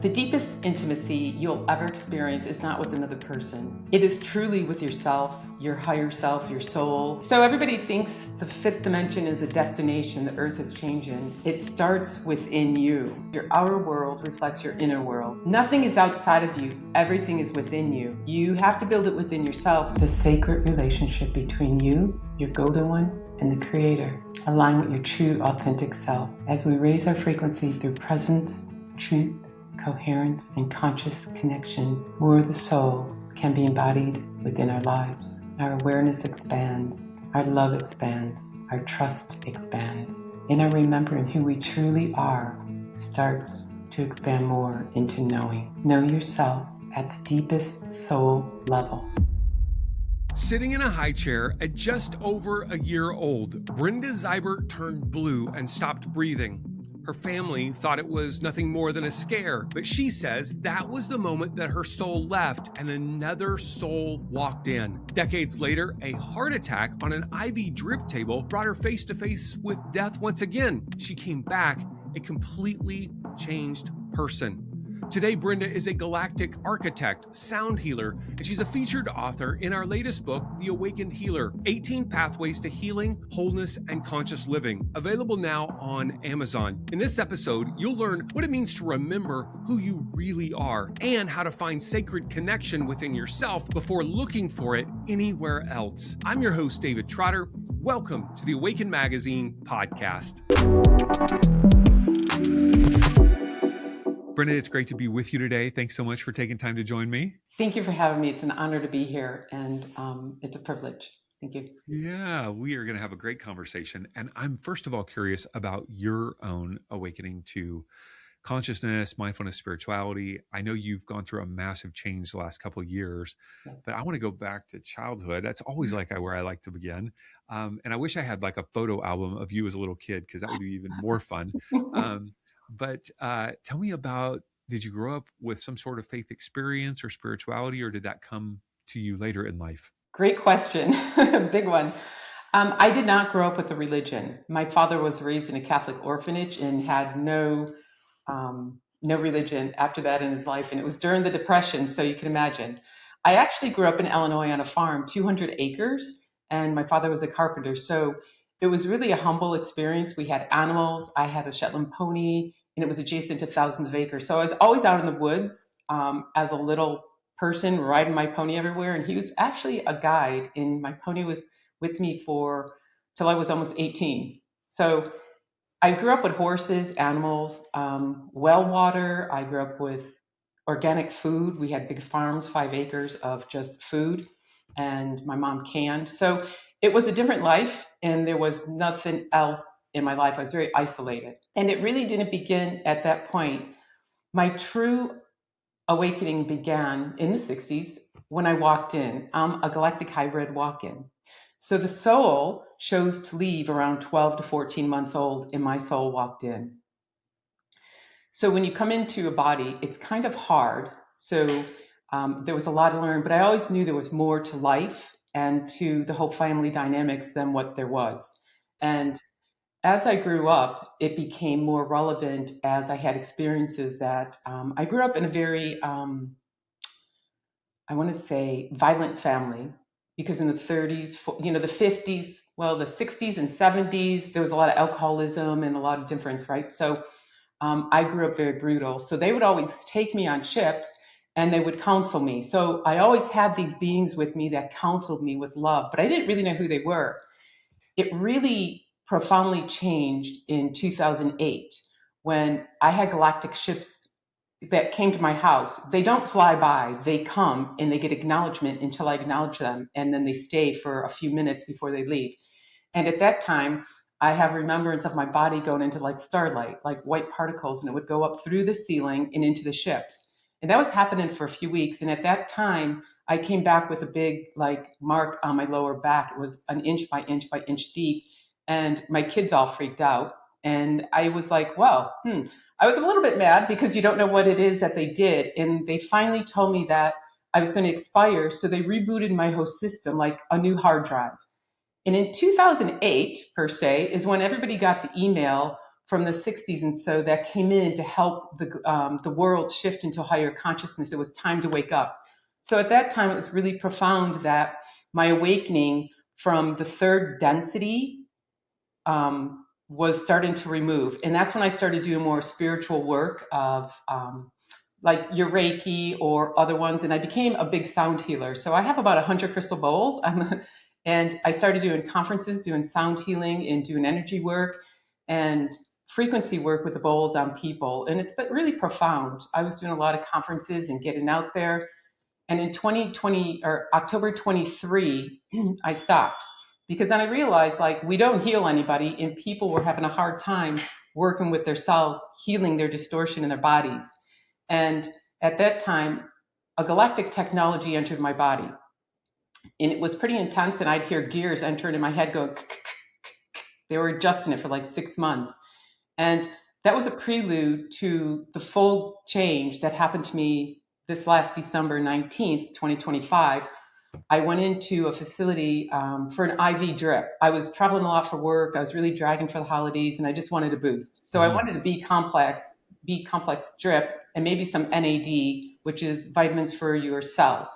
The deepest intimacy you'll ever experience is not with another person. It is truly with yourself, your higher self, your soul. So everybody thinks the fifth dimension is a destination the earth is changing. It starts within you. Your outer world reflects your inner world. Nothing is outside of you. Everything is within you. You have to build it within yourself. The sacred relationship between you, your golden one, and the Creator. Align with your true, authentic self. As we raise our frequency through presence, truth, coherence, and conscious connection, more of the soul can be embodied within our lives. Our awareness expands, our love expands, our trust expands, and our remembering who we truly are starts to expand more into knowing. Know yourself at the deepest soul level. Sitting in a high chair at just over a year old, Brenda Zyburt turned blue and stopped breathing. Her family thought it was nothing more than a scare, but she says that was the moment that her soul left and another soul walked in. Decades later, a heart attack on an IV drip table brought her face to face with death once again. She came back a completely changed person. Today, Brenda is a galactic architect, sound healer, and she's a featured author in our latest book, The Awakened Healer, 18 Pathways to Healing, Wholeness, and Conscious Living, available now on Amazon. In this episode, you'll learn what it means to remember who you really are and how to find sacred connection within yourself before looking for it anywhere else. I'm your host, David Trotter. Welcome to the Awakened Magazine podcast. Brenda, it's great to be with you today. Thanks so much for taking time to join me. Thank you for having me. It's an honor to be here, and it's a privilege. Thank you. Yeah, we are going to have a great conversation. And I'm first of all curious about your own awakening to consciousness, mindfulness, spirituality. I know you've gone through a massive change the last couple of years, but I want to go back to childhood. That's always where I like to begin. And I wish I had like a photo album of you as a little kid, because that would be even more fun. But tell me about, did you grow up with some sort of faith experience or spirituality, or did that come to you later in life? Great question. Big one. I did not grow up with a religion. My father was raised in a Catholic orphanage and had no religion after that in his life. And it was during the Depression, so you can imagine. I actually grew up in Illinois on a farm, 200 acres, and my father was a carpenter. So it was really a humble experience. We had animals. I had a Shetland pony, and it was adjacent to thousands of acres. So I was always out in the woods as a little person, riding my pony everywhere. And he was actually a guide, and my pony was with me till I was almost 18. So I grew up with horses, animals, well water. I grew up with organic food. We had big farms, 5 acres of just food, and my mom canned. So it was a different life, and there was nothing else in my life. I was very isolated. And it really didn't begin at that point. My true awakening began in the 60s when I walked in. I'm a galactic hybrid walk-in. So the soul chose to leave around 12 to 14 months old, and my soul walked in. So when you come into a body, it's kind of hard. So there was a lot to learn, but I always knew there was more to life and to the whole family dynamics than what there was. And as I grew up, it became more relevant as I had experiences that I grew up in a very, I want to say, violent family, because in the 30s, the 50s, the 60s and 70s, there was a lot of alcoholism and a lot of difference, right? So I grew up very brutal. So they would always take me on ships and they would counsel me. So I always had these beings with me that counseled me with love, but I didn't really know who they were. It really profoundly changed in 2008 when I had galactic ships that came to my house. They don't fly by, they come and they get acknowledgement until I acknowledge them, and then they stay for a few minutes before they leave. And at that time, I have remembrance of my body going into like starlight, like white particles, and it would go up through the ceiling and into the ships. And that was happening for a few weeks. And at that time, I came back with a big mark on my lower back. It was an inch by inch by inch deep. And my kids all freaked out. And I was like, I was a little bit mad because you don't know what it is that they did. And they finally told me that I was going to expire. So they rebooted my whole system like a new hard drive. And in 2008, per se, is when everybody got the email from the 60s, and so that came in to help the world shift into higher consciousness. It was time to wake up. So at that time, it was really profound that my awakening from the third density was starting to remove. And that's when I started doing more spiritual work of like your Reiki or other ones. And I became a big sound healer. So I have about 100 crystal bowls. And I started doing conferences, doing sound healing and doing energy work and frequency work with the bowls on people. And it's been really profound. I was doing a lot of conferences and getting out there. And in 2020 or October 23, I stopped because then I realized like we don't heal anybody, and people were having a hard time working with themselves, healing their distortion in their bodies. And at that time, a galactic technology entered my body, and it was pretty intense. And I'd hear gears entering in my head going. They were adjusting it for like 6 months, and that was a prelude to the full change that happened to me this last December 19th, 2025. I went into a facility for an IV drip. I was traveling a lot for work. I was really dragging for the holidays, and I just wanted a boost. So I wanted a B complex drip, and maybe some NAD, which is vitamins for your cells.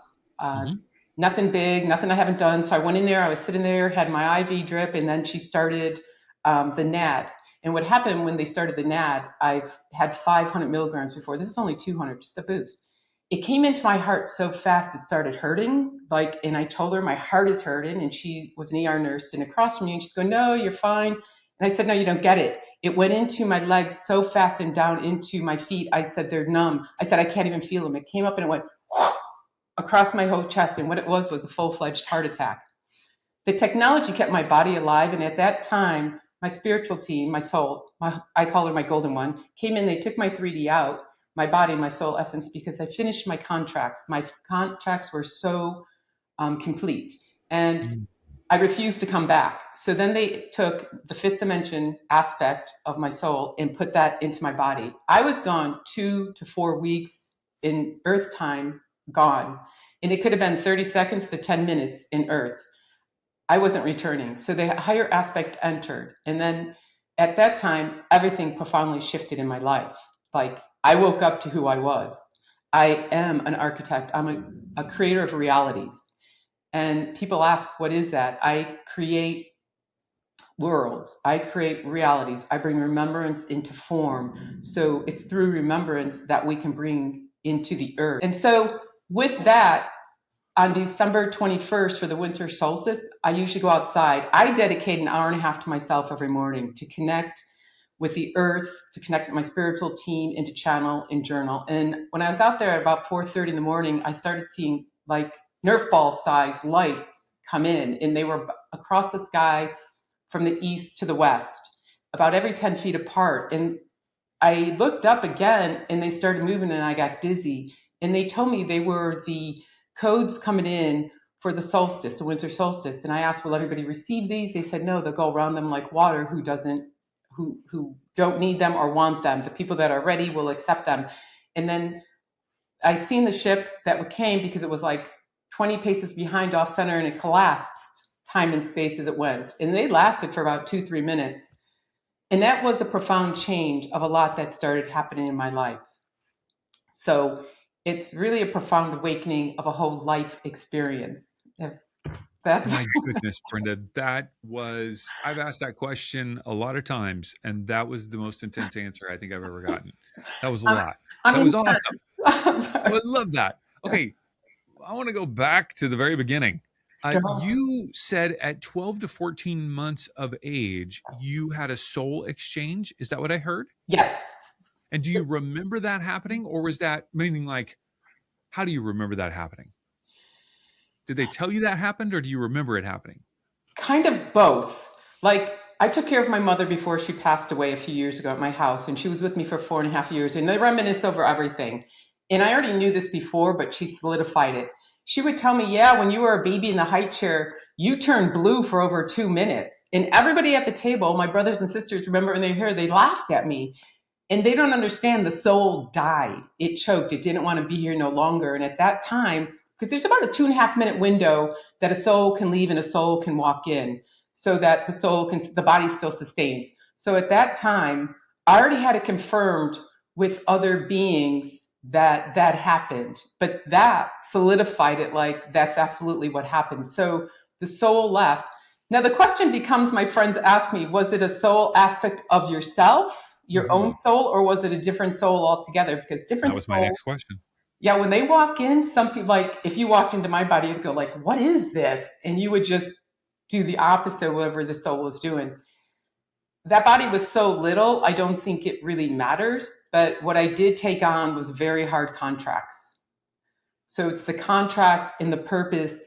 Nothing big, nothing I haven't done. So I went in there, I was sitting there, had my IV drip, and then she started the NAD. And what happened when they started the NAD, I've had 500 milligrams before. This is only 200, just a boost. It came into my heart so fast, it started hurting. And I told her my heart is hurting, and she was an ER nurse sitting across from me, and she's going, "No, you're fine." And I said, "No, you don't get it. It went into my legs so fast and down into my feet. I said, they're numb. I said, I can't even feel them. It came up and it went across my whole chest. And what it was a full-fledged heart attack. The technology kept my body alive. And at that time, my spiritual team, my soul, I call her my golden one, came in. They took my 3D out, my body, my soul essence, because I finished my contracts. My contracts were so complete. And I refused to come back. So then they took the fifth dimension aspect of my soul and put that into my body. I was gone 2 to 4 weeks in Earth time, gone. And it could have been 30 seconds to 10 minutes in Earth. I wasn't returning. So the higher aspect entered. And then at that time, everything profoundly shifted in my life. Like I woke up to who I was. I am an architect. I'm a creator of realities. And people ask, what is that? I create worlds. I create realities. I bring remembrance into form. So it's through remembrance that we can bring into the earth. And so with that, on December 21st for the winter solstice, I usually go outside. I dedicate an hour and a half to myself every morning to connect with the earth, to connect with my spiritual team, and to channel and journal. And when I was out there at about 4:30 in the morning, I started seeing like Nerf ball sized lights come in, and they were across the sky from the east to the west, about every 10 feet apart. And I looked up again and they started moving, and I got dizzy. And they told me they were the codes coming in for the solstice, the winter solstice. And I asked, will everybody receive these? They said, no, they'll go around them like water who don't need them or want them. The people that are ready will accept them. And then I seen the ship that came because it was like 20 paces behind off center, and it collapsed time and space as it went. And they lasted for about 2-3 minutes. And that was a profound change of a lot that started happening in my life. So it's really a profound awakening of a whole life experience. My goodness, Brenda, I've asked that question a lot of times, and that was the most intense answer I think I've ever gotten. That was a lot. That was awesome. I would love that. Okay. I want to go back to the very beginning. You said at 12 to 14 months of age, you had a soul exchange. Is that what I heard? Yes. And do you remember that happening, or was that meaning like, how do you remember that happening? Did they tell you that happened, or do you remember it happening? Kind of both. Like I took care of my mother before she passed away a few years ago at my house, and she was with me for 4.5 years, and they reminisce over everything. And I already knew this before, but she solidified it. She would tell me, yeah, when you were a baby in the high chair, you turned blue for over 2 minutes. And everybody at the table, my brothers and sisters, remember when they heard, they laughed at me. And they don't understand the soul died. It choked. It didn't want to be here no longer. And at that time, because there's about a 2.5 minute window that a soul can leave and a soul can walk in, so that the body still sustains. So at that time, I already had it confirmed with other beings that that happened, but that solidified it like that's absolutely what happened. So the soul left. Now the question becomes, my friends ask me, was it a soul aspect of yourself, your Hmm. own soul, or was it a different soul altogether? Because That different was my souls, next question. yeah, when they walk in, some people, like if you walked into my body, you'd go like, what is this? And you would just do the opposite of whatever the soul was doing. That body was so little, I don't think it really matters. But what I did take on was very hard contracts. So it's the contracts and the purpose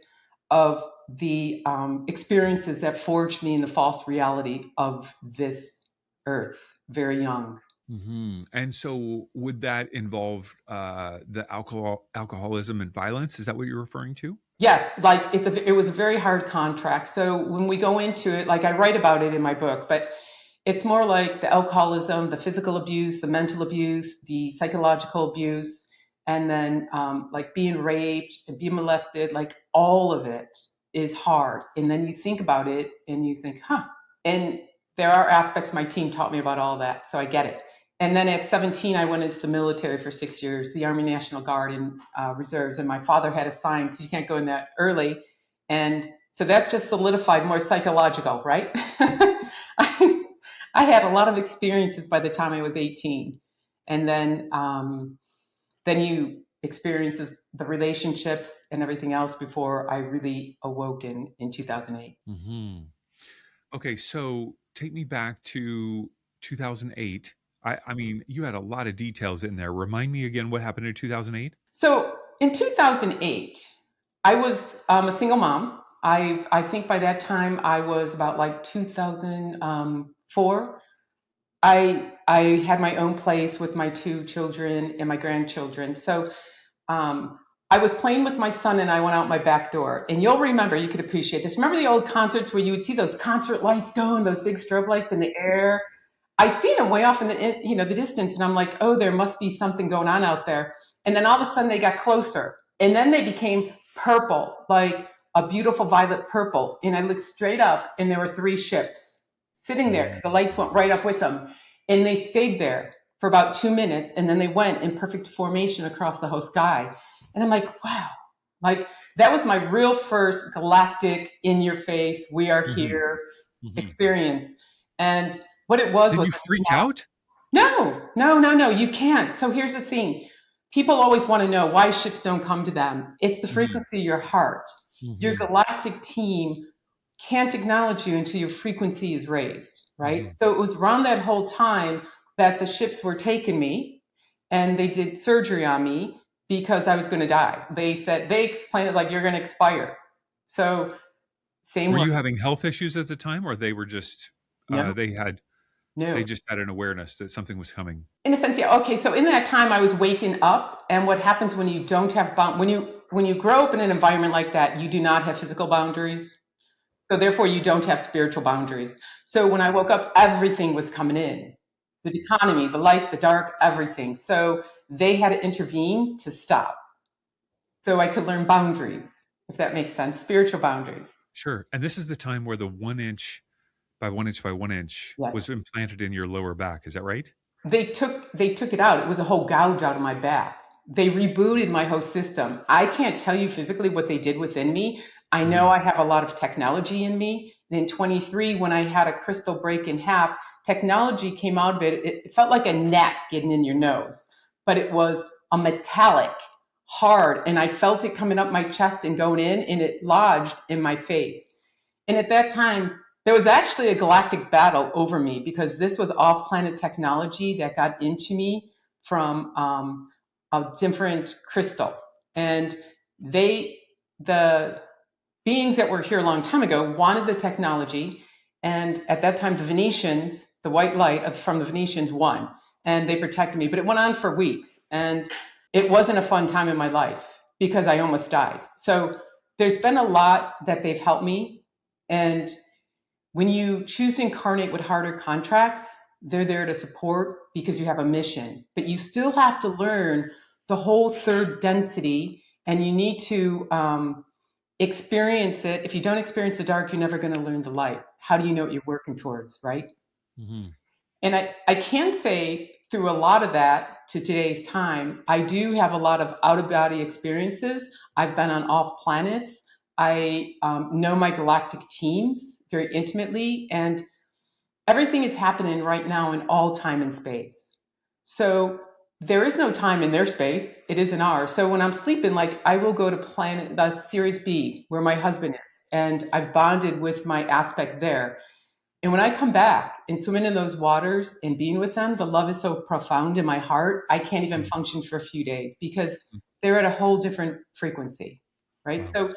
of the experiences that forged me in the false reality of this earth, very young. And so would that involve the alcoholism and violence? Is that what you're referring to? Yes, like it was a very hard contract. So when we go into it, like I write about it in my book, but it's more like the alcoholism, the physical abuse, the mental abuse, the psychological abuse, and then like being raped and being molested, like all of it is hard. And then you think about it and you think, huh. And there are aspects my team taught me about all that, so I get it. And then at 17, I went into the military for 6 years, the Army National Guard and reserves. And my father had a sign, because you can't go in that early. And so that just solidified more psychological, right? I had a lot of experiences by the time I was 18. And then you experiences the relationships and everything else before I really awoke in 2008. Hmm. Okay, so take me back to 2008. I mean, you had a lot of details in there. Remind me again what happened in 2008? So in 2008, I was a single mom. I think by that time I was about like 2004. I had my own place with my two children and my grandchildren. So I was playing with my son and I went out my back door. And you'll remember, you could appreciate this. Remember the old concerts where you would see those concert lights go and those big strobe lights in the air? I seen them way off in the distance, and I'm like, oh, there must be something going on out there. And then all of a sudden they got closer, and then they became purple, like a beautiful violet purple. And I looked straight up, and there were three ships sitting there because the lights went right up with them, and they stayed there for about 2 minutes, and then they went in perfect formation across the whole sky. And I'm like, wow, like that was my real first galactic, in your face, we are Hmm. here Hmm. experience. And what it was Did was you freak out? no, no, no, no, you can't. So here's the thing. People always want to know why ships don't come to them. It's the Hmm. frequency of your heart. Your Hmm. galactic team can't acknowledge you until your frequency is raised, right? Hmm. So it was around that whole time that the ships were taking me and they did surgery on me because I was going to die. They explained it like you're going to expire. So same Were way. you having health issues at the time, or they were just No, they no. just had an awareness that something was coming? In a sense, yeah. Okay, so in that time, I was waking up, and what happens when you don't have when you grow up in an environment like that, you do not have physical boundaries. So therefore, you don't have spiritual boundaries. So when I woke up, everything was coming in, the economy, the light, the dark, everything. So they had to intervene to stop, so I could learn boundaries, if that makes sense, spiritual boundaries. Sure. And this is the time where the 1 inch by 1 inch by 1 inch Yes. was implanted in your lower back. Is that right? They took it out. It was a whole gouge out of my back. They rebooted my whole system. I can't tell you physically what they did within me. I know Hmm. I have a lot of technology in me. And in 23, when I had a crystal break in half, technology came out of it. It felt like a gnat getting in your nose, but it was a metallic, hard, and I felt it coming up my chest and going in, and it lodged in my face. And at that time, there was actually a galactic battle over me because this was off planet technology that got into me from a different crystal. And the beings that were here a long time ago wanted the technology. And at that time, the Venetians, the white light from the Venetians won, and they protected me. But it went on for weeks. And it wasn't a fun time in my life because I almost died. So there's been a lot that they've helped me. And when you choose to incarnate with harder contracts, they're there to support because you have a mission. But you still have to learn the whole third density, and you need to experience it. If you don't experience the dark, you're never going to learn the light. How do you know what you're working towards, right? Hmm. And I can say through a lot of that to today's time, I do have a lot of out of body experiences. I've been on off planets. I know my galactic teams very intimately, and everything is happening right now in all time and space. So there is no time in their space. It is in ours. So when I'm sleeping, like I will go to planet the Sirius B where my husband is, and I've bonded with my aspect there. And when I come back and swimming in those waters and being with them, the love is so profound in my heart, I can't even function for a few days because they're at a whole different frequency, right? Wow. So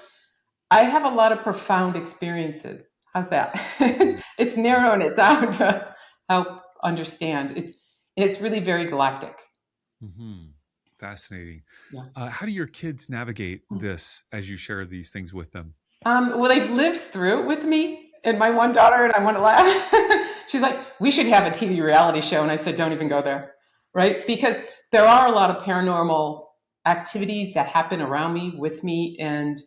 I have a lot of profound experiences. How's that? It's narrowing it down to help understand. It's really very galactic. Hmm. Fascinating. Yeah. How do your kids navigate this as you share these things with them? Well, they've lived through it with me, and my one daughter, and I want to laugh. She's like, "We should have a TV reality show," and I said, "Don't even go there," right? Because there are a lot of paranormal activities that happen around me, with me, and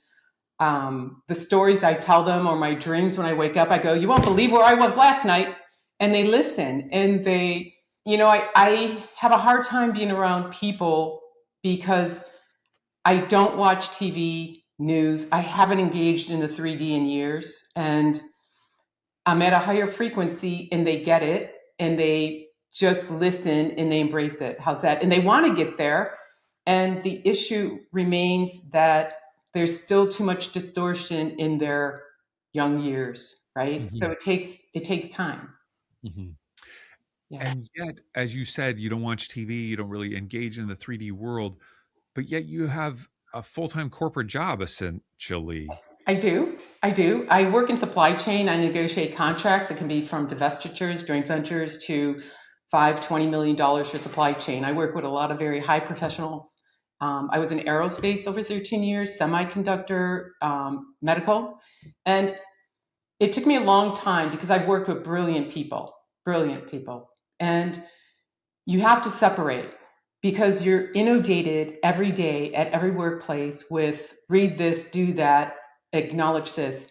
the stories I tell them or my dreams when I wake up, I go, "You won't believe where I was last night," and they listen, and they, I have a hard time being around people because I don't watch TV news. I haven't engaged in the 3D in years, and I'm at a higher frequency, and they get it, and they just listen and they embrace it. How's that? And they want to get there, and the issue remains that there's still too much distortion in their young years, right? So Hmm. it takes time. Hmm. Yeah. And yet, as you said, you don't watch TV, you don't really engage in the 3D world, but yet you have a full time corporate job essentially. I do. I do. I work in supply chain. I negotiate contracts. It can be from divestitures, joint ventures to $20 million for supply chain. I work with a lot of very high professionals. I was in aerospace over 13 years, semiconductor, medical. And it took me a long time because I've worked with brilliant people, brilliant people. And you have to separate because you're inundated every day at every workplace with read this, do that, acknowledge this.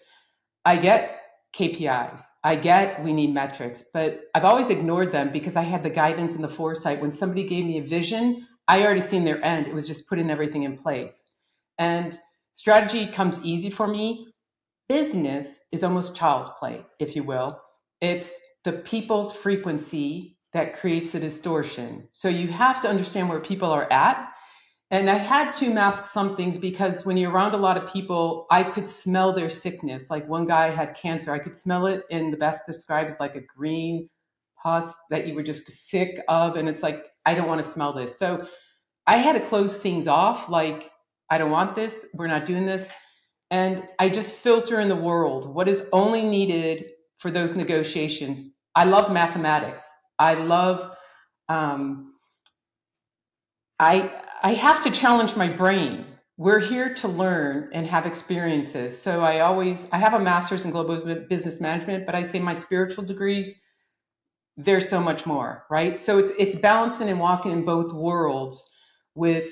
I get KPIs. I get we need metrics, but I've always ignored them because I had the guidance and the foresight. When somebody gave me a vision, I already seen their end. It was just putting everything in place. And strategy comes easy for me. Business is almost child's play, if you will. It's the people's frequency that creates a distortion. So you have to understand where people are at. And I had to mask some things because when you're around a lot of people, I could smell their sickness. Like one guy had cancer, I could smell it, and the best described as like a green pus that you were just sick of. And it's like, I don't want to smell this. So I had to close things off, like, I don't want this, we're not doing this. And I just filter in the world what is only needed for those negotiations. I love mathematics. I love um, I have to challenge my brain. We're here to learn and have experiences. So I have a master's in global business management, but I say my spiritual degrees, there's so much more, right? So it's balancing and walking in both worlds with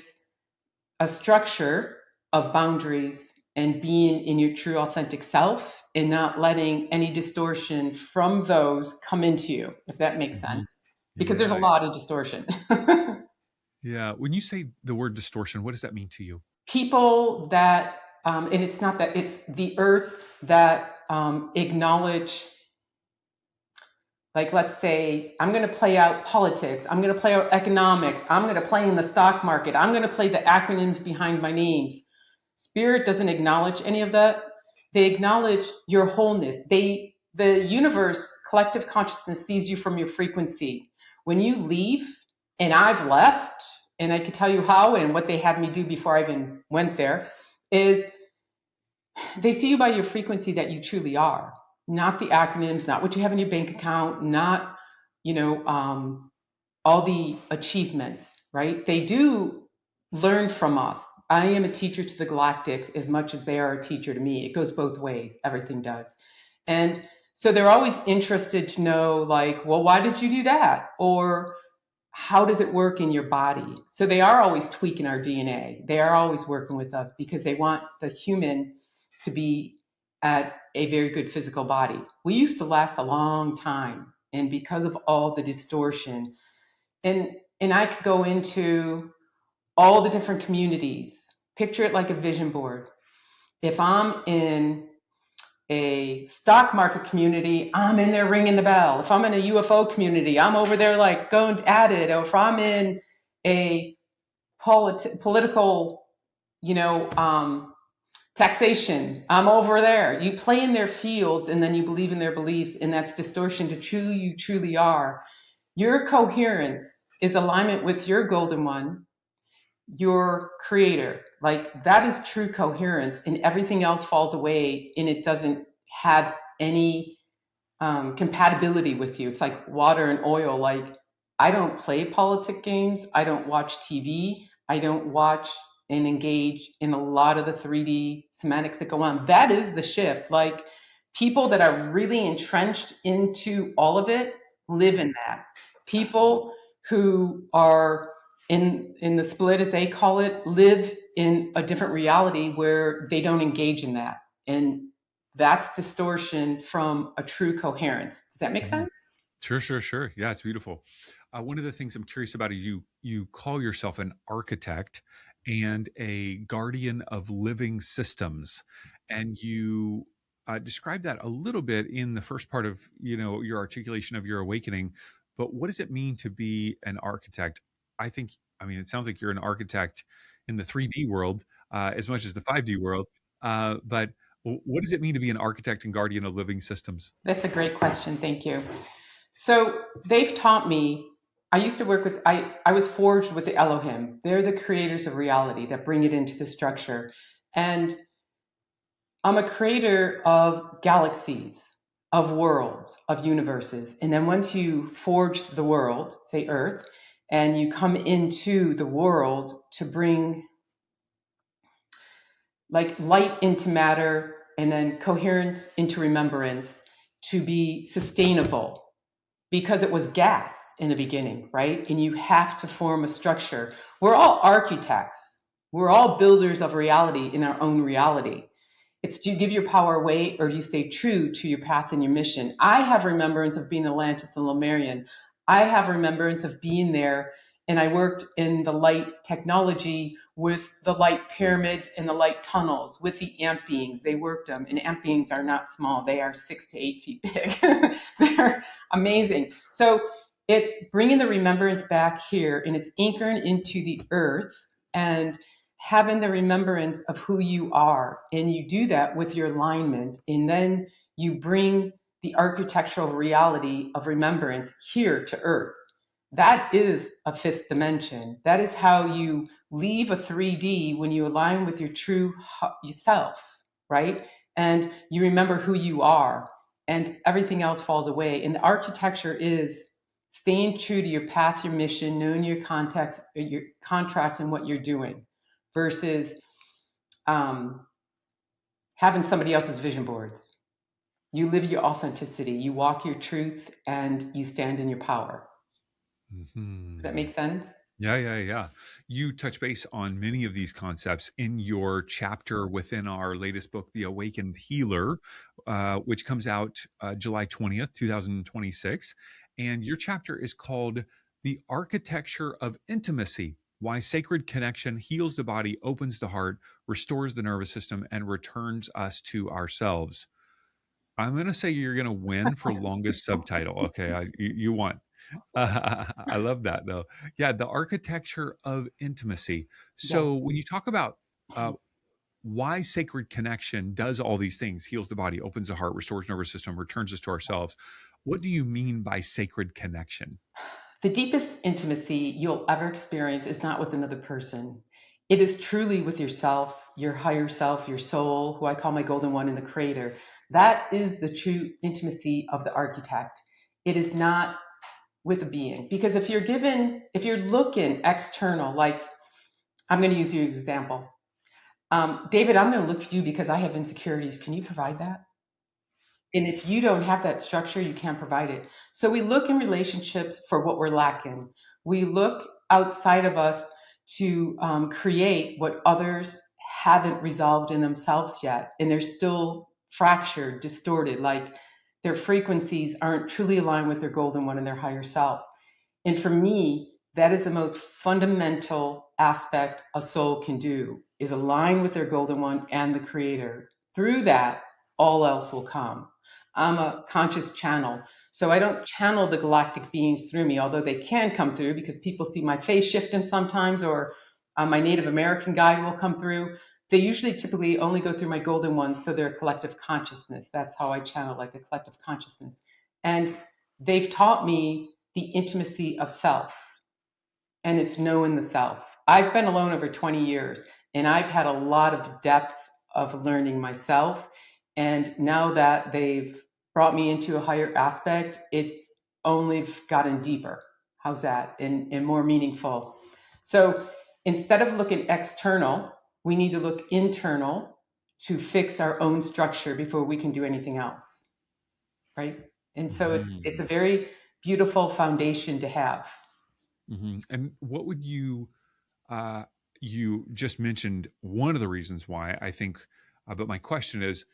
a structure of boundaries and being in your true authentic self and not letting any distortion from those come into you, if that makes Mhm. sense. Because there's a Yeah. lot of distortion. Yeah. When you say the word distortion, what does that mean to you? People that, and it's not that, it's the earth that acknowledge, like, let's say, I'm going to play out politics, I'm going to play out economics, I'm going to play in the stock market, I'm going to play the acronyms behind my names. Spirit doesn't acknowledge any of that. They acknowledge your wholeness. The universe, collective consciousness sees you from your frequency. When you leave, and I've left, and I can tell you how and what they had me do before I even went there, is they see you by your frequency that you truly are, not the acronyms, not what you have in your bank account, not, you know, all the achievements, right? They do learn from us. I am a teacher to the Galactics as much as they are a teacher to me. It goes both ways. Everything does. And so they're always interested to know, like, well, why did you do that? Or how does it work in your body? So they are always tweaking our DNA. They are always working with us because they want the human to be at a very good physical body. We used to last a long time. And because of all the distortion, and I could go into all the different communities. Picture it like a vision board. If I'm in a stock market community, I'm in there ringing the bell. If I'm in a UFO community, I'm over there like going at it. Or if I'm in a political, you know, taxation, I'm over there. You play in their fields and then you believe in their beliefs, and that's distortion to who you truly are. Your coherence is alignment with your golden one, your creator. Like that is true coherence, and everything else falls away and it doesn't have any compatibility with you. It's like water and oil. Like I don't play politic games. I don't watch TV. I don't watch and engage in a lot of the 3D semantics that go on. That is the shift. Like people that are really entrenched into all of it live in that. People who are in the split, as they call it, live in a different reality where they don't engage in that. And that's distortion from a true coherence. Does that make sense? Sure. Yeah, it's beautiful. One of the things I'm curious about is you call yourself an architect and a guardian of living systems, and you describe that a little bit in the first part of your articulation of your awakening. But what does it mean to be an architect? I mean, it sounds like you're an architect in the 3D world as much as the 5D world. But what does it mean to be an architect and guardian of living systems? That's a great question. Thank you. So they've taught me. I used to work with, I was forged with the Elohim. They're the creators of reality that bring it into the structure. And I'm a creator of galaxies, of worlds, of universes. And then once you forge the world, say Earth, and you come into the world to bring like light into matter and then coherence into remembrance to be sustainable, because it was gas in the beginning, right? And you have to form a structure. We're all architects. We're all builders of reality in our own reality. It's, do you give your power away or do you stay true to your path and your mission? I have remembrance of being Atlantis and Lemurian. I have remembrance of being there, and I worked in the light technology with the light pyramids and the light tunnels with the ant beings. They worked them, and ant beings are not small. They are 6 to 8 feet big. They're amazing. So it's bringing the remembrance back here, and it's anchoring into the earth and having the remembrance of who you are. And you do that with your alignment, and then you bring the architectural reality of remembrance here to earth. That is a fifth dimension. That is how you leave a 3D when you align with your true self, right? And you remember who you are, and everything else falls away. And the architecture is staying true to your path, your mission, knowing your context, your contracts, and what you're doing, versus having somebody else's vision boards. You live your authenticity, you walk your truth, and you stand in your power. Does that make sense? Yeah. You touch base on many of these concepts in your chapter within our latest book, The Awakened Healer, which comes out July 20th, 2026. And your chapter is called The Architecture of Intimacy: Why Sacred Connection Heals the Body, Opens the Heart, Restores the Nervous System, and Returns Us to Ourselves. I'm going to say you're going to win for longest subtitle. Okay, you won. I love that though. Yeah, the architecture of intimacy. So when you talk about why sacred connection does all these things, heals the body, opens the heart, restores nervous system, returns us to ourselves, what do you mean by sacred connection? The deepest intimacy you'll ever experience is not with another person. It is truly with yourself, your higher self, your soul, who I call my golden one, and the creator. That is the true intimacy of the architect. It is not with a being. Because if you're looking external, like I'm going to use your example. David, I'm going to look for you because I have insecurities. Can you provide that? And if you don't have that structure, you can't provide it. So we look in relationships for what we're lacking. We look outside of us to create what others haven't resolved in themselves yet. And they're still fractured, distorted. Like their frequencies aren't truly aligned with their golden one and their higher self. And for me, that is the most fundamental aspect a soul can do, is align with their golden one and the creator. Through that, all else will come. I'm a conscious channel. So I don't channel the galactic beings through me, although they can come through because people see my face shifting sometimes, or my Native American guide will come through. They usually typically only go through my golden ones, so they're a collective consciousness. That's how I channel, like a collective consciousness. And they've taught me the intimacy of self, and it's knowing the self. I've been alone over 20 years, and I've had a lot of depth of learning myself. And now that they've brought me into a higher aspect, it's only gotten deeper. How's that? And more meaningful. So instead of looking external, we need to look internal to fix our own structure before we can do anything else, right? And so it's a very beautiful foundation to have. And what would you just mentioned one of the reasons why I think, but my question is,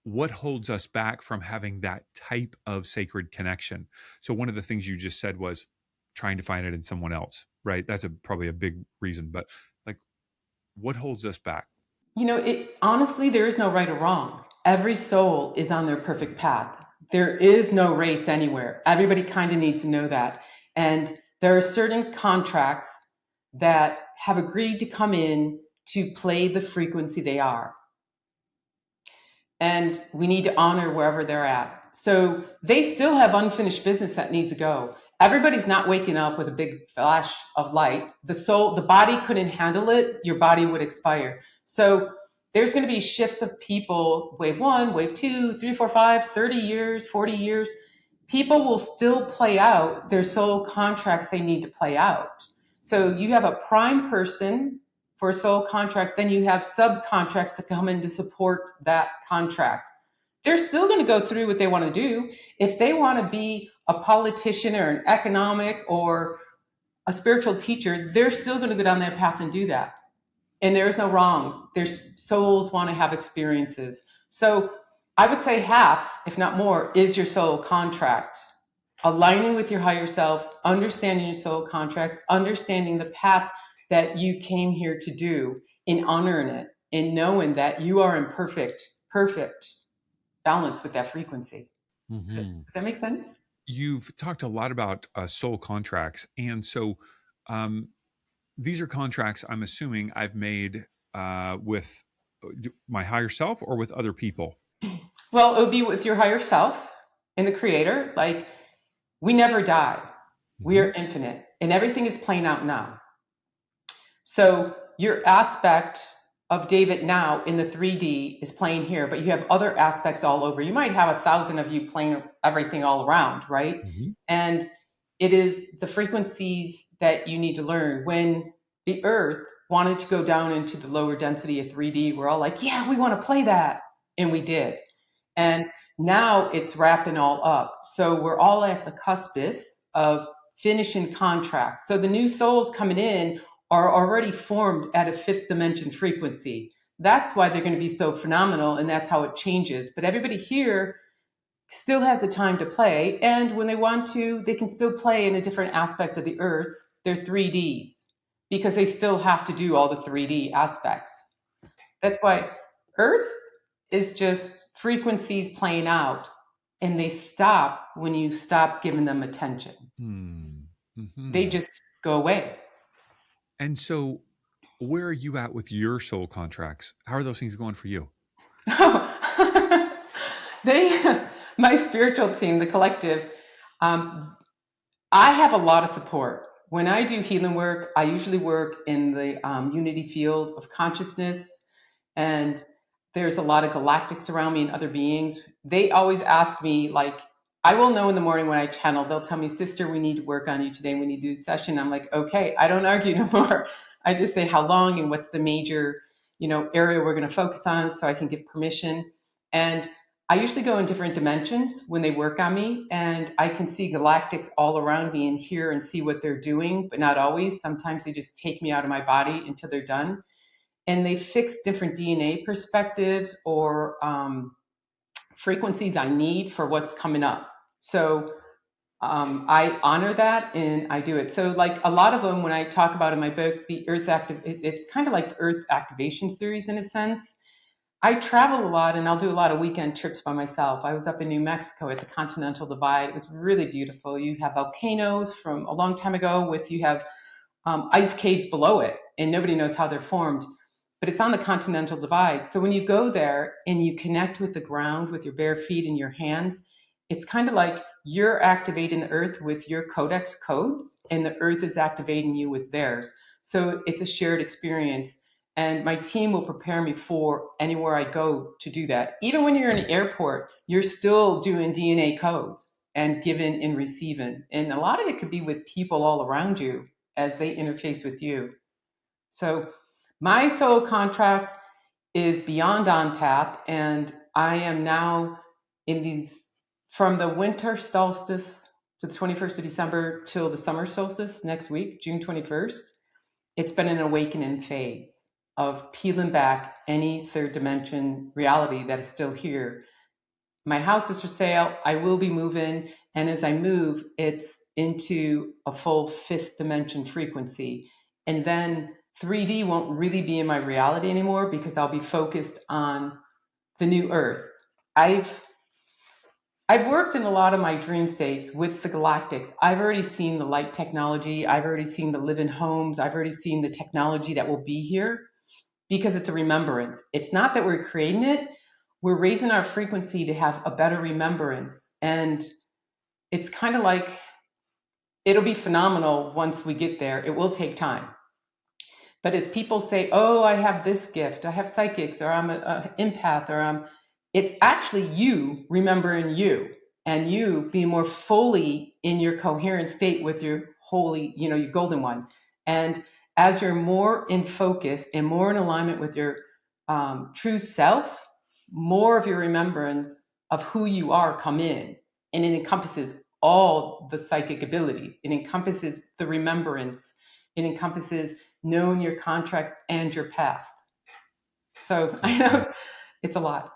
what holds us back from having that type of sacred connection? So one of the things you just said was trying to find it in someone else, right? That's probably a big reason, but like, what holds us back? Honestly, there is no right or wrong. Every soul is on their perfect path. There is no race anywhere. Everybody kind of needs to know that. And there are certain contracts that have agreed to come in to play the frequency they are. And we need to honor wherever they're at. So they still have unfinished business that needs to go. Everybody's not waking up with a big flash of light. The body couldn't handle it. Your body would expire. So there's going to be shifts of people, wave 1, wave 2, 3, 4, 5, 30 years, 40 years. People will still play out their soul contracts they need to play out. So you have a prime person for a soul contract, then you have subcontracts that come in to support that contract. They're still going to go through what they want to do. If they want to be a politician or an economic or a spiritual teacher, they're still going to go down that path and do that. And there is no wrong. Their souls want to have experiences. So I would say half, if not more, is your soul contract. Aligning with your higher self, understanding your soul contracts, understanding the path that you came here to do, in honoring it, and knowing that you are in perfect balance with that frequency. Does that make sense? You've talked a lot about soul contracts. And so these are contracts, I'm assuming, I've made with my higher self or with other people? Well, it would be with your higher self and the creator. Like, we never die. We are infinite, and everything is playing out now. So your aspect of David now in the 3D is playing here, but you have other aspects all over. You might have 1,000 of you playing everything all around, right? And it is the frequencies that you need to learn. When the earth wanted to go down into the lower density of 3D, we're all like, yeah, we want to play that. And we did. And now it's wrapping all up. So we're all at the cuspice of finishing contracts. So the new souls coming in are already formed at a 5th dimension frequency. That's why they're going to be so phenomenal, and that's how it changes. But everybody here still has the time to play, and when they want to, they can still play in a different aspect of the earth. They're 3Ds, because they still have to do all the 3D aspects. That's why earth is just frequencies playing out, and they stop when you stop giving them attention. They just go away. And so where are you at with your soul contracts? How are those things going for you? My spiritual team, the collective, I have a lot of support. When I do healing work, I usually work in the unity field of consciousness, and there's a lot of galactics around me and other beings. They always ask me, like, I will know in the morning when I channel. They'll tell me, sister, we need to work on you today. We need to do a session. I'm like, okay, I don't argue no more. I just say how long and what's the major, area we're going to focus on, so I can give permission. And I usually go in different dimensions when they work on me, and I can see galactics all around me and hear and see what they're doing, but not always. Sometimes they just take me out of my body until they're done. And they fix different DNA perspectives or frequencies I need for what's coming up. So I honor that and I do it. So like a lot of them, when I talk about in my book, the Earth Active, it's kind of like the Earth Activation series in a sense. I travel a lot and I'll do a lot of weekend trips by myself. I was up in New Mexico at the Continental Divide. It was really beautiful. You have volcanoes from a long time ago you have ice caves below it, and nobody knows how they're formed. But it's on the Continental Divide. So when you go there and you connect with the ground with your bare feet and your hands, it's kind of like you're activating the earth with your codex codes, and the earth is activating you with theirs. So it's a shared experience. And my team will prepare me for anywhere I go to do that. Even when you're in an airport, you're still doing DNA codes and giving and receiving. And a lot of it could be with people all around you as they interface with you. So my soul contract is beyond on path, and I am now in these from the winter solstice to the 21st of December till the summer solstice next week, June 21st. It's been an awakening phase of peeling back any third dimension reality that is still here. My house is for sale. I will be moving. And as I move, it's into a full fifth dimension frequency. And then 3D won't really be in my reality anymore because I'll be focused on the new earth. I've worked in a lot of my dream states with the Galactics. I've already seen the light technology. I've already seen the live-in homes. I've already seen the technology that will be here because it's a remembrance. It's not that we're creating it. We're raising our frequency to have a better remembrance. And it's kind of like, it'll be phenomenal once we get there. It will take time. But as people say, oh, I have this gift, I have psychics, or I'm an empath, or it's actually you remembering you and you being more fully in your coherent state with your holy, your golden one. And as you're more in focus and more in alignment with your true self, more of your remembrance of who you are come in. And it encompasses all the psychic abilities. It encompasses the remembrance. It encompasses knowing your contracts and your path. So I know it's a lot.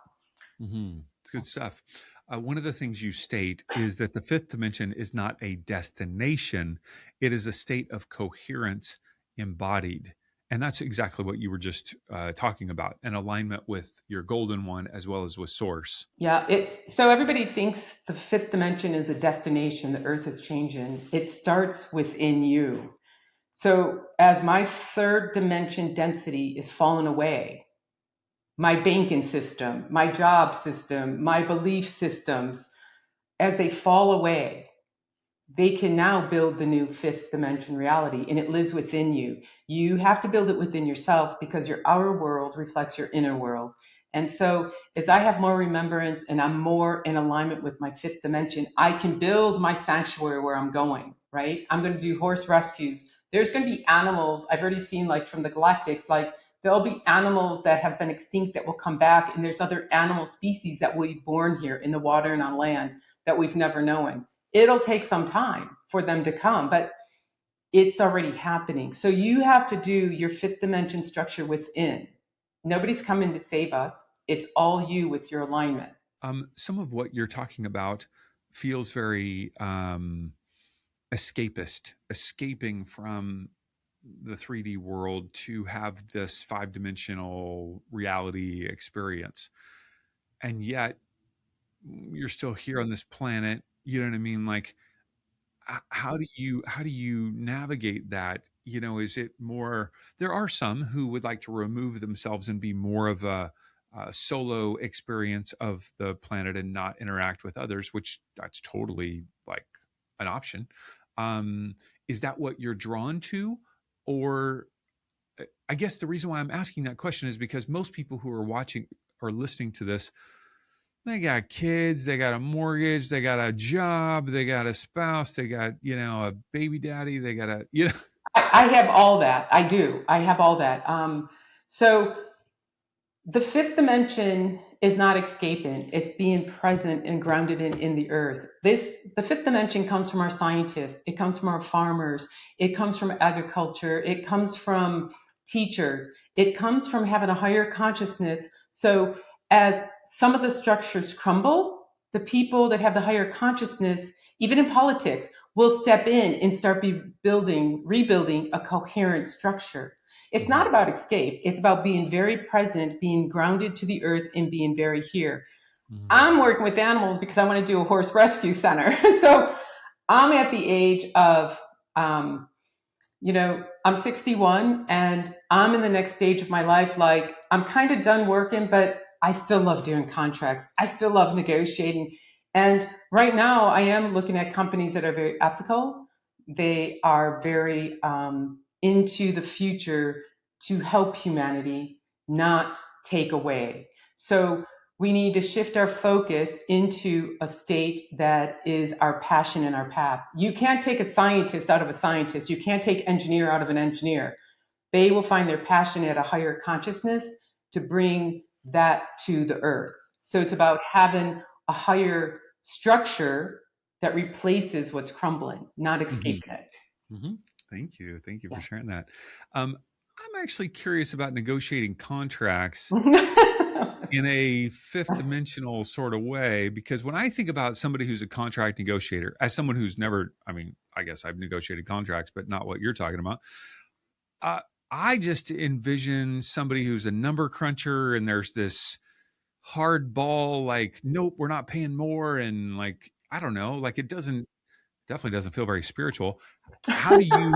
Mm-hmm. It's good stuff. One of the things you state is that the fifth dimension is not a destination. It is a state of coherence embodied. And that's exactly what you were just talking about, an alignment with your golden one as well as with source. Yeah. So everybody thinks the fifth dimension is a destination. The earth is changing. It starts within you. So as my third dimension density is falling away, my banking system, my job system, my belief systems, as they fall away, they can now build the new fifth dimension reality, and it lives within you. You have to build it within yourself because your outer world reflects your inner world. And so as I have more remembrance and I'm more in alignment with my fifth dimension, I can build my sanctuary where I'm going, right? I'm going to do horse rescues. There's going to be animals I've already seen, like from the Galactics, like there'll be animals that have been extinct that will come back, and there's other animal species that will be born here in the water and on land that we've never known. It'll take some time for them to come, but it's already happening. So you have to do your fifth dimension structure within. Nobody's coming to save us. It's all you with your alignment. Some of what you're talking about feels very escapist, escaping from the 3D world to have this five-dimensional reality experience. And yet you're still here on this planet. You know what I mean? Like, how do you navigate that? Is it more, there are some who would like to remove themselves and be more of a solo experience of the planet and not interact with others, which that's totally like an option. Is that what you're drawn to? Or I guess the reason why I'm asking that question is because most people who are watching or listening to this, they got kids, they got a mortgage, they got a job, they got a spouse, they got, a baby daddy, they got a, I have all that. I do. I have all that. So the fifth dimension is not escaping. It's being present and grounded in the earth. The fifth dimension comes from our scientists. It comes from our farmers. It comes from agriculture. It comes from teachers. It comes from having a higher consciousness. So as some of the structures crumble, the people that have the higher consciousness, even in politics, will step in and start rebuilding a coherent structure. It's Mm-hmm. not about escape. It's about being very present, being grounded to the earth, and being very here. Mm-hmm. I'm working with animals because I want to do a horse rescue center. So I'm at the age of, I'm 61 and I'm in the next stage of my life. Like, I'm kind of done working, but I still love doing contracts. I still love negotiating. And right now I am looking at companies that are very ethical. They are very into the future to help humanity, not take away. So we need to shift our focus into a state that is our passion and our path. You can't take a scientist out of a scientist. You can't take engineer out of an engineer. They will find their passion at a higher consciousness to bring that to the earth. So it's about having a higher structure that replaces what's crumbling, not escaping it. Mm-hmm. Thank you. Thank you for Yeah. sharing that. I'm actually curious about negotiating contracts in a fifth dimensional sort of way, because when I think about somebody who's a contract negotiator, as someone who's never, I mean, I guess I've negotiated contracts, but not what you're talking about. Uh, I just envision somebody who's a number cruncher and there's this hard ball, like, nope, we're not paying more. And like, I don't know, like definitely doesn't feel very spiritual. How do you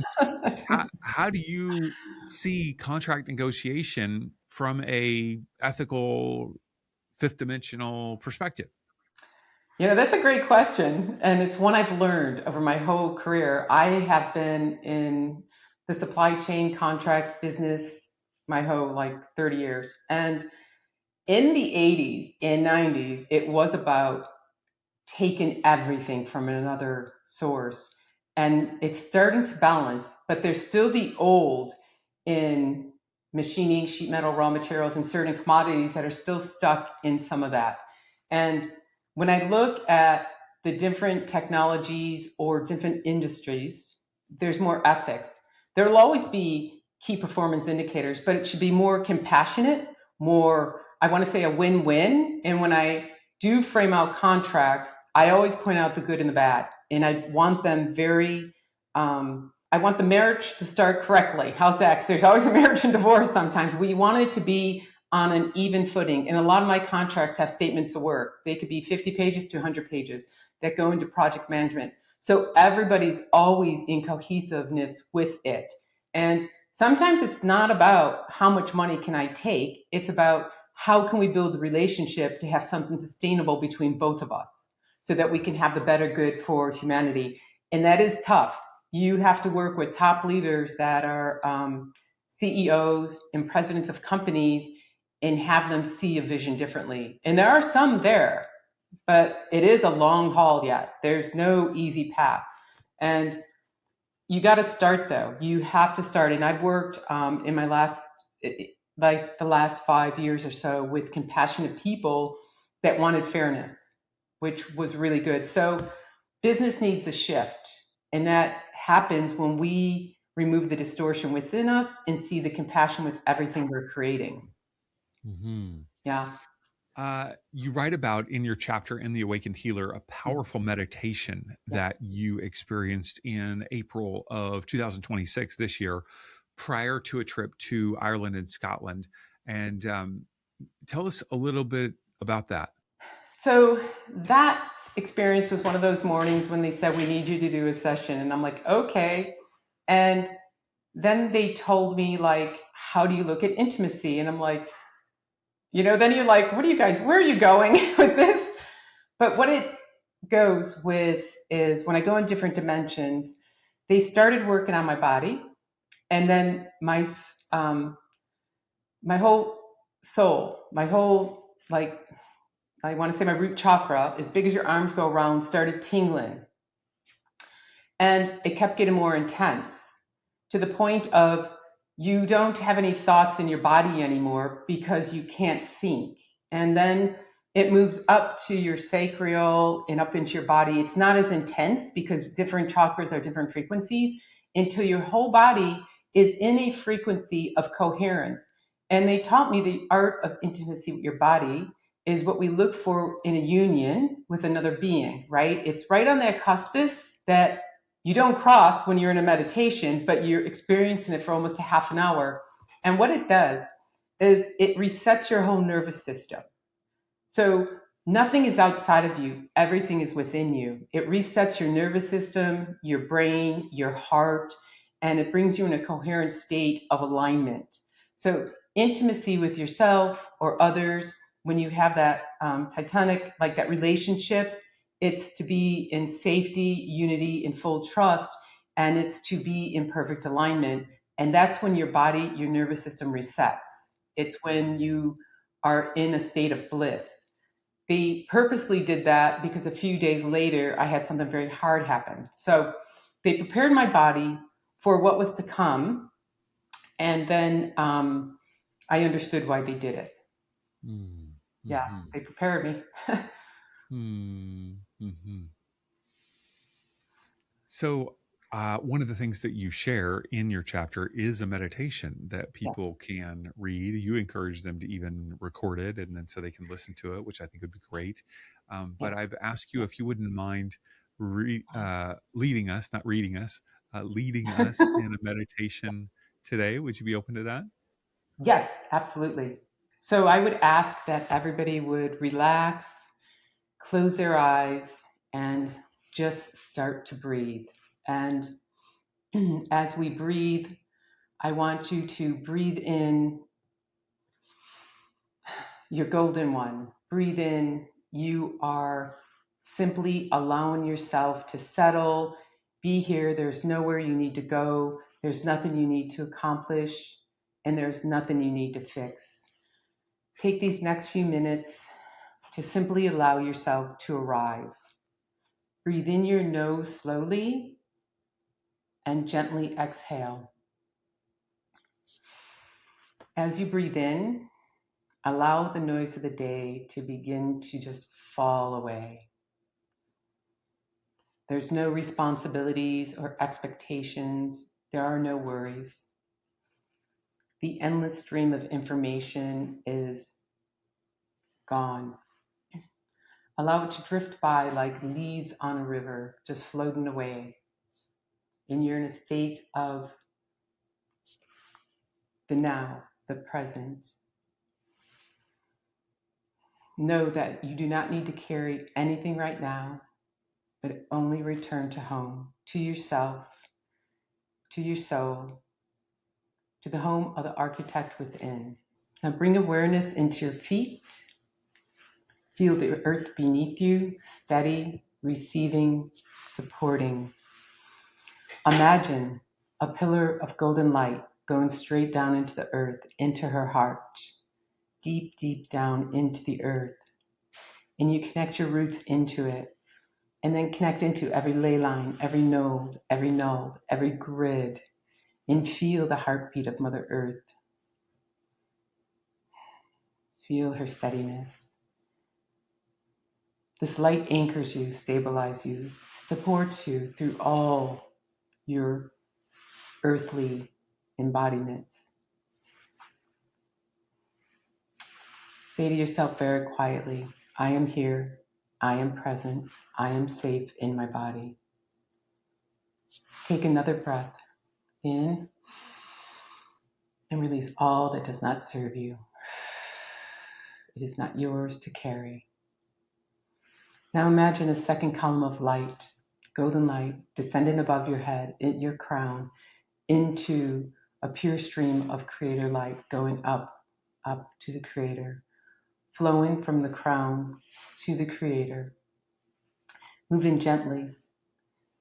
how do you see contract negotiation from a ethical fifth dimensional perspective? That's a great question. And it's one I've learned over my whole career. I have been in the supply chain contracts business my whole 30 years. And in the 80s and 90s, it was about taking everything from another source. And it's starting to balance, but there's still the old in machining, sheet metal, raw materials, and certain commodities that are still stuck in some of that. And when I look at the different technologies or different industries, there's more ethics. There will always be key performance indicators, but it should be more compassionate, more, I want to say, a win-win. And when I do frame out contracts, I always point out the good and the bad. And I want them I want the marriage to start correctly. How's that? Because there's always a marriage and divorce sometimes. We want it to be on an even footing. And a lot of my contracts have statements of work. They could be 50 pages to 100 pages that go into project management. So everybody's always in cohesiveness with it. And sometimes it's not about how much money can I take. It's about how can we build a relationship to have something sustainable between both of us so that we can have the better good for humanity. And that is tough. You have to work with top leaders that are CEOs and presidents of companies and have them see a vision differently. And there are some there, but it is a long haul yet. There's no easy path. And you got to start though. You have to start. And I've worked in my the last 5 years or so with compassionate people that wanted fairness, which was really good. So business needs a shift. And that happens when we remove the distortion within us and see the compassion with everything we're creating. Mm-hmm. Yeah. You write about in your chapter in The Awakened Healer a powerful meditation that you experienced in April of 2026 this year, prior to a trip to Ireland and Scotland. And tell us a little bit about that. So that experience was one of those mornings when they said, we need you to do a session. And I'm like, okay. And then they told me, like, how do you look at intimacy? And I'm like, then you're like, where are you going with this? But what it goes with is when I go in different dimensions, they started working on my body. And then my whole soul, my whole, I want to say my root chakra, as big as your arms go around, started tingling. And it kept getting more intense to the point of you don't have any thoughts in your body anymore because you can't think. And then it moves up to your sacral and up into your body. It's not as intense because different chakras are different frequencies until your whole body is in a frequency of coherence. And they taught me the art of intimacy with your body. is what we look for in a union with another being, right? It's right on that cuspis that you don't cross when you're in a meditation, but you're experiencing it for almost a half an hour. And what it does is it resets your whole nervous system. So nothing is outside of you, everything is within you. It resets your nervous system, your brain, your heart, and it brings you in a coherent state of alignment. So intimacy with yourself or others, when you have that titanic, like that relationship, it's to be in safety, unity, and full trust, and it's to be in perfect alignment. And that's when your body, your nervous system resets. It's when you are in a state of bliss. They purposely did that because a few days later I had something very hard happen. So they prepared my body for what was to come, and then I understood why they did it. Mm-hmm. Yeah, they prepared me. Mm-hmm. So, one of the things that you share in your chapter is a meditation that Yeah. people can read. You encourage them to even record it and then so they can listen to it, which I think would be great. Yeah. But I've asked you if you wouldn't mind leading us, not reading us, leading us in a meditation today. Would you be open to that? Yes, absolutely. So I would ask that everybody would relax, close their eyes, and just start to breathe. And as we breathe, I want you to breathe in your golden one. Breathe in. You are simply allowing yourself to settle, be here. There's nowhere you need to go. There's nothing you need to accomplish, and there's nothing you need to fix. Take these next few minutes to simply allow yourself to arrive. Breathe in your nose slowly and gently exhale. As you breathe in, allow the noise of the day to begin to just fall away. There's no responsibilities or expectations. There are no worries. The endless stream of information is gone. Allow it to drift by like leaves on a river, just floating away. And you're in a state of the now, the present. Know that you do not need to carry anything right now, but only return to home, to yourself, to your soul, to the home of the architect within. Now bring awareness into your feet. Feel the earth beneath you, steady, receiving, supporting. Imagine a pillar of golden light going straight down into the earth, into her heart, deep, deep down into the earth. And you connect your roots into it, and then connect into every ley line, every node, every grid, and feel the heartbeat of Mother Earth. Feel her steadiness. This light anchors you, stabilizes you, supports you through all your earthly embodiments. Say to yourself very quietly, I am here, I am present, I am safe in my body. Take another breath in and release all that does not serve you. It is not yours to carry. Now imagine a second column of light, golden light, descending above your head, in your crown, into a pure stream of creator light going up to the creator, flowing from the crown to the creator, moving gently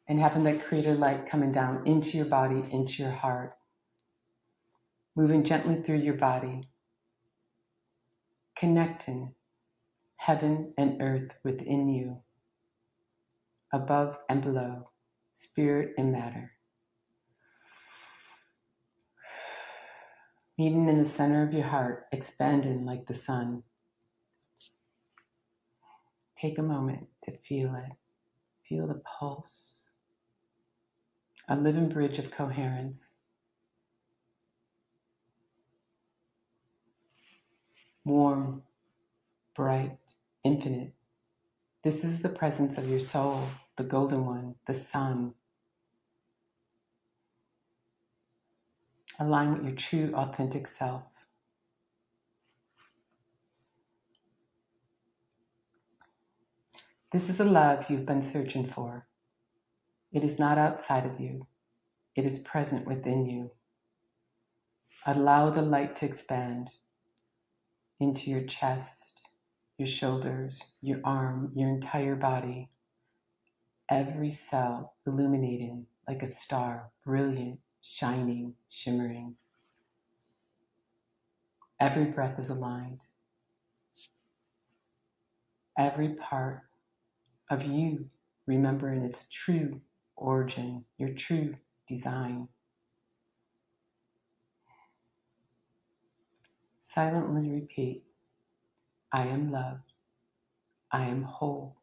and having that creator light coming down into your body, into your heart, moving gently through your body, connecting heaven and earth within you, above and below, spirit and matter. Meeting in the center of your heart, expanding like the sun. Take a moment to feel it. Feel the pulse. A living bridge of coherence. Warm, bright, infinite. This is the presence of your soul, the golden one, the sun. Align with your true, authentic self. This is the love you've been searching for. It is not outside of you. It is present within you. Allow the light to expand into your chest, your shoulders, your arm, your entire body. Every cell illuminating like a star, brilliant, shining, shimmering. Every breath is aligned. Every part of you remembering its true origin, your true design. Silently repeat, I am loved. I am whole.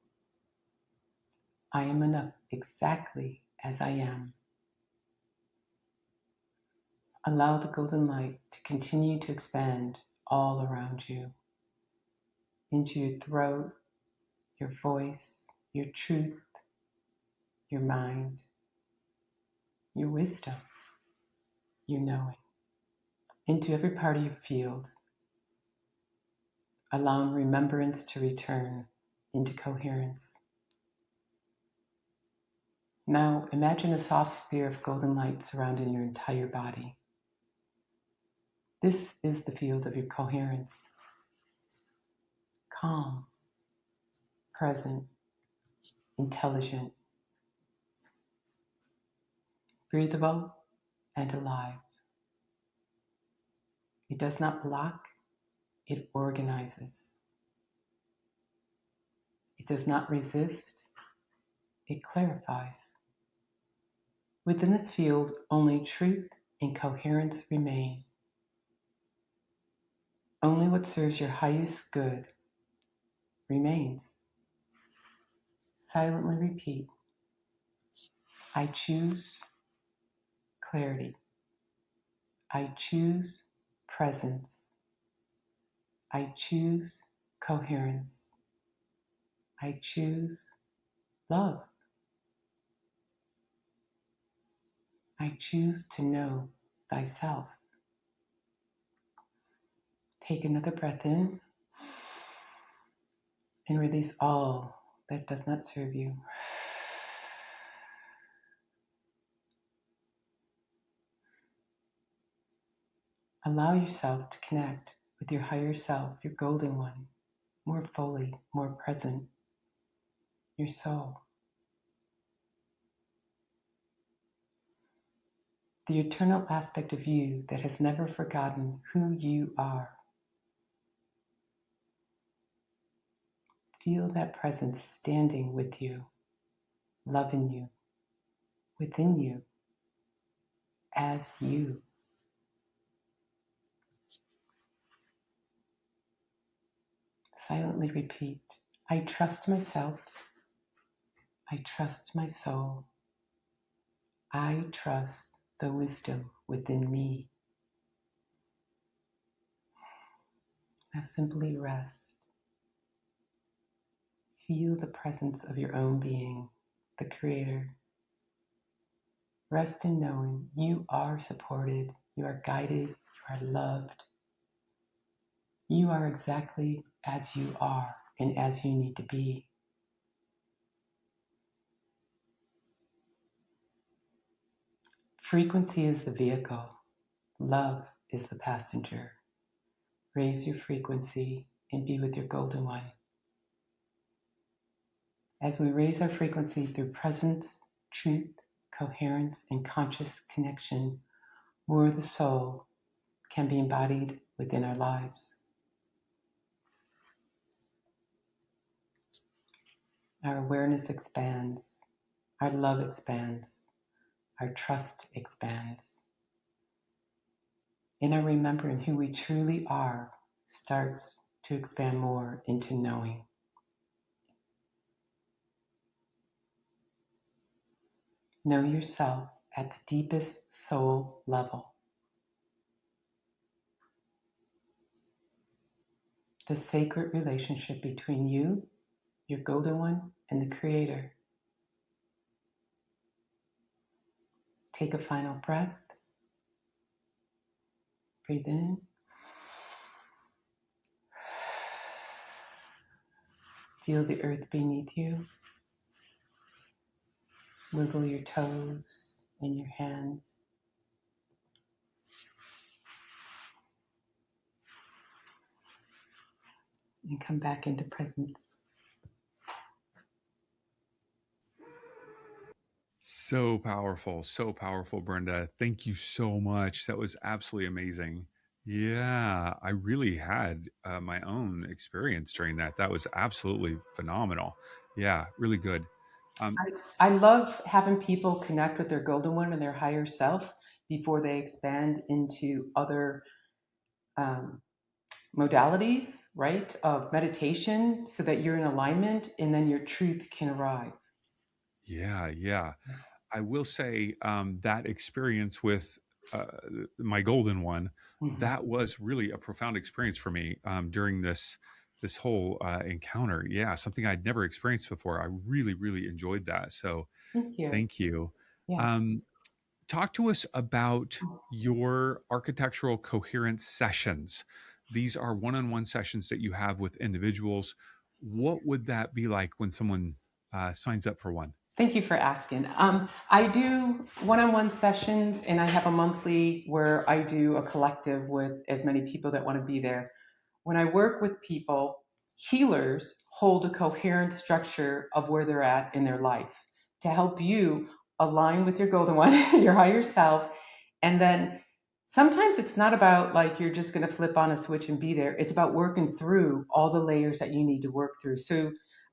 I am enough exactly as I am. Allow the golden light to continue to expand all around you, into your throat, your voice, your truth, your mind, your wisdom, your knowing, into every part of your field, allowing remembrance to return into coherence. Now imagine a soft sphere of golden light surrounding your entire body. This is the field of your coherence. Calm, present, intelligent, breathable, and alive. It does not block, it organizes. It does not resist, it clarifies. Within this field, only truth and coherence remain. Only what serves your highest good remains. Silently repeat, I choose clarity. I choose presence. I choose coherence. I choose love. I choose to know thyself. Take another breath in and release all that does not serve you. Allow yourself to connect with your higher self, your golden one, more fully, more present, your soul. The eternal aspect of you that has never forgotten who you are. Feel that presence standing with you, loving you, within you, as you. Silently repeat, I trust myself. I trust my soul. I trust the wisdom within me. Now simply rest. Feel the presence of your own being, the Creator. Rest in knowing you are supported, you are guided, you are loved. You are exactly as you are and as you need to be. Frequency is the vehicle. Love is the passenger. Raise your frequency and be with your golden one. As we raise our frequency through presence, truth, coherence, and conscious connection, more of the soul can be embodied within our lives. Our awareness expands, our love expands, our trust expands. And our remembering who we truly are starts to expand more into knowing. Know yourself at the deepest soul level. the sacred relationship between you, your golden one, and the Creator. Take a final breath. Breathe in. Feel the earth beneath you. Wiggle your toes and your hands. And come back into presence. So powerful, Brenda. Thank you so much. That was absolutely amazing. Yeah, I really had my own experience during that. That was absolutely phenomenal. Yeah, really good. Um, I love having people connect with their golden one and their higher self before they expand into other um, modalities, right, of meditation so that you're in alignment and then your truth can arrive. yeah. I will say that experience with uh, my golden one, Mhm. that was really a profound experience for me during this whole encounter. Yeah, something I'd never experienced before. I really enjoyed that. So Thank you. thank you. Yeah. Um, Talk to us about your architectural coherence sessions. These are one-on-one sessions that you have with individuals. What would that be like when someone signs up for one? Thank you for asking. I do one-on-one sessions, and I have a monthly where I do a collective with as many people that want to be there. When I work with people, healers hold a coherent structure of where they're at in their life to help you align with your golden one, your higher self. And then sometimes it's not about like you're just going to flip on a switch and be there. It's about working through all the layers that you need to work through. So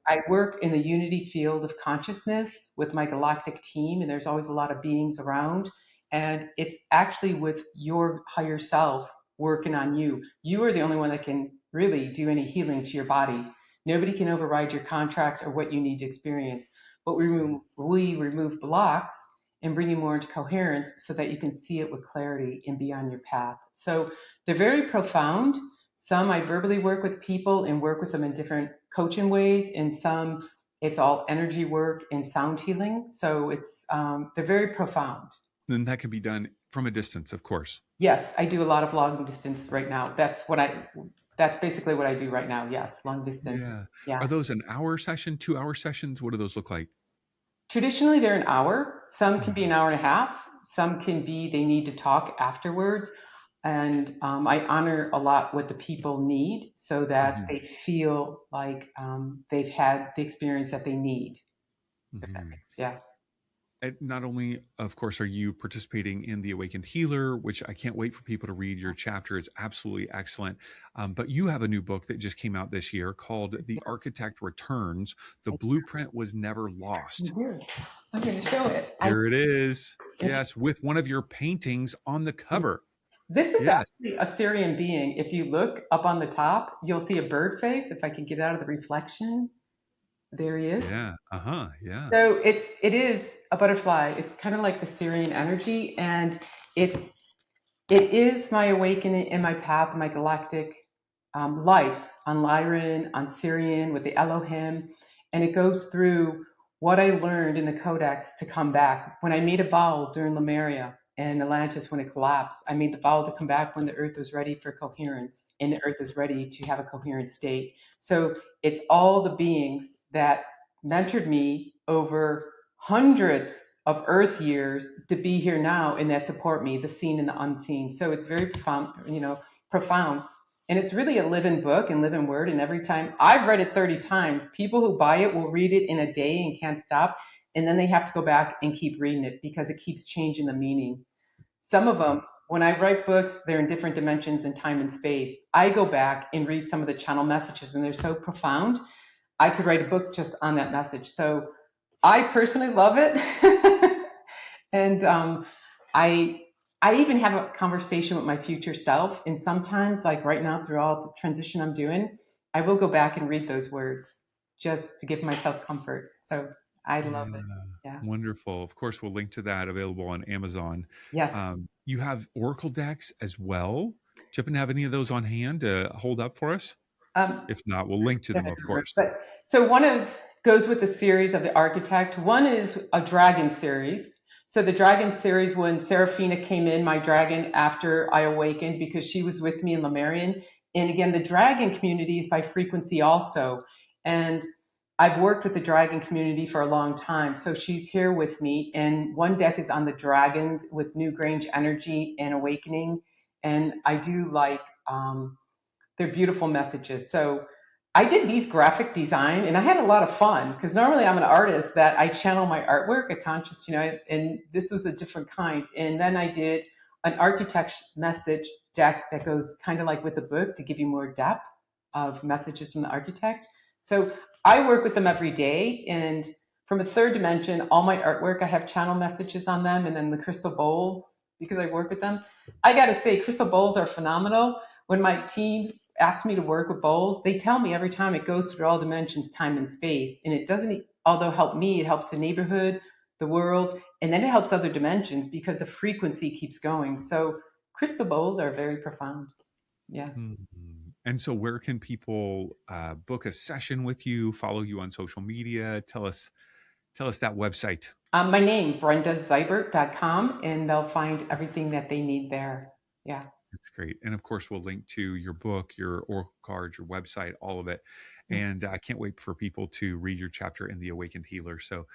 I work in the unity field of consciousness with my galactic team, and there's always a lot of beings around. And it's actually with your higher self working on you. You are the only one that can really do any healing to your body. Nobody can override your contracts or what you need to experience. But we remove blocks and bring you more into coherence so that you can see it with clarity and be on your path. So they're very profound. Some I verbally work with people and work with them in different coaching ways, and some it's all energy work and sound healing. So they're very profound. Then that can be done from a distance, of course. Yes, I do a lot of long distance right now. That's basically what I do right now. Yes, long distance. Yeah. Are Yeah. those an hour session, 2 hour sessions? What do those look like? Traditionally, they're an hour. Some can be Mhm. an hour and a half. Some can be they need to talk afterwards. And I honor a lot what the people need so that Mhm. they feel like they've had the experience that they need. Mhm. Yeah. And not only, of course, are you participating in the Awakened Healer, which I can't wait for people to read. Your chapter is absolutely excellent. But you have a new book that just came out this year called The Architect Returns. The Blueprint Was Never Lost. Here, I'm going to show it. Here it is. Yes, with one of your paintings on the cover. This is Yes. actually a Syrian being. If you look up on the top, you'll see a bird face. If I can get out of the reflection, there he is. Yeah. Uh-huh. Yeah. So it is a butterfly. It's kind of like the Syrian energy, and it's it is my awakening in my path, my galactic lives on Lyran, on Syrian with the Elohim, and it goes through what I learned in the Codex to come back. When I made a vow during Lemuria and Atlantis when it collapsed, I made the vow to come back when the Earth was ready for coherence and the Earth is ready to have a coherent state. So it's all the beings that mentored me over hundreds of Earth years to be here now and that support me, the seen and the unseen. So it's very profound. And it's really a living book and living word. And every time I've read it 30 times, people who buy it will read it in a day and can't stop. And then they have to go back and keep reading it because it keeps changing the meaning. Some of them, when I write books, they're in different dimensions in time and space. I go back and read some of the channel messages, and they're so profound. I could write a book just on that message. So I personally love it. And I I even have a conversation with my future self, and sometimes, like right now, through all the transition I'm doing, I will go back and read those words just to give myself comfort. So I love Yeah. it. Yeah. Wonderful. Of course, we'll link to that available on Amazon. Yes. You have Oracle decks as well. Do you happen to have any of those on hand to hold up for us? If not, we'll link to them, of course. But so goes with the series of the architect. One is a dragon series. So the dragon series, when Seraphina came in, my dragon, after I awakened, because she was with me in Lemurian. And again, the dragon community is by frequency also. And I've worked with the dragon community for a long time. So she's here with me. And one deck is on the dragons with New Grange energy and awakening. And I do like they're beautiful messages. So I did these graphic design and I had a lot of fun because normally I'm an artist that I channel my artwork, a conscious, and this was a different kind. And then I did an architect message deck that goes kind of like with the book to give you more depth of messages from the architect. So I work with them every day. And from a third dimension, all my artwork, I have channel messages on them. And then the crystal bowls, because I work with them. I got to say, crystal bowls are phenomenal. When my team asks me to work with bowls, they tell me every time it goes through all dimensions, time and space. And it doesn't, although help me, it helps the neighborhood, the world, and then it helps other dimensions because the frequency keeps going. So crystal bowls are very profound. Yeah. And so where can people book a session with you, follow you on social media? Tell us that website. My name, BrendaZyburt.com, and they'll find everything that they need there. Yeah. That's great. And of course, we'll link to your book, your oracle cards, your website, all of it. And I can't wait for people to read your chapter in The Awakened Healer. So,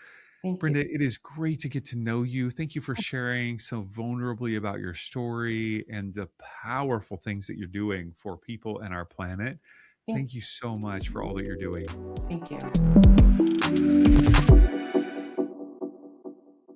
Brenda, it is great to get to know you. Thank you for sharing so vulnerably about your story and the powerful things that you're doing for people and our planet. Thank you so much for all that you're doing. Thank you.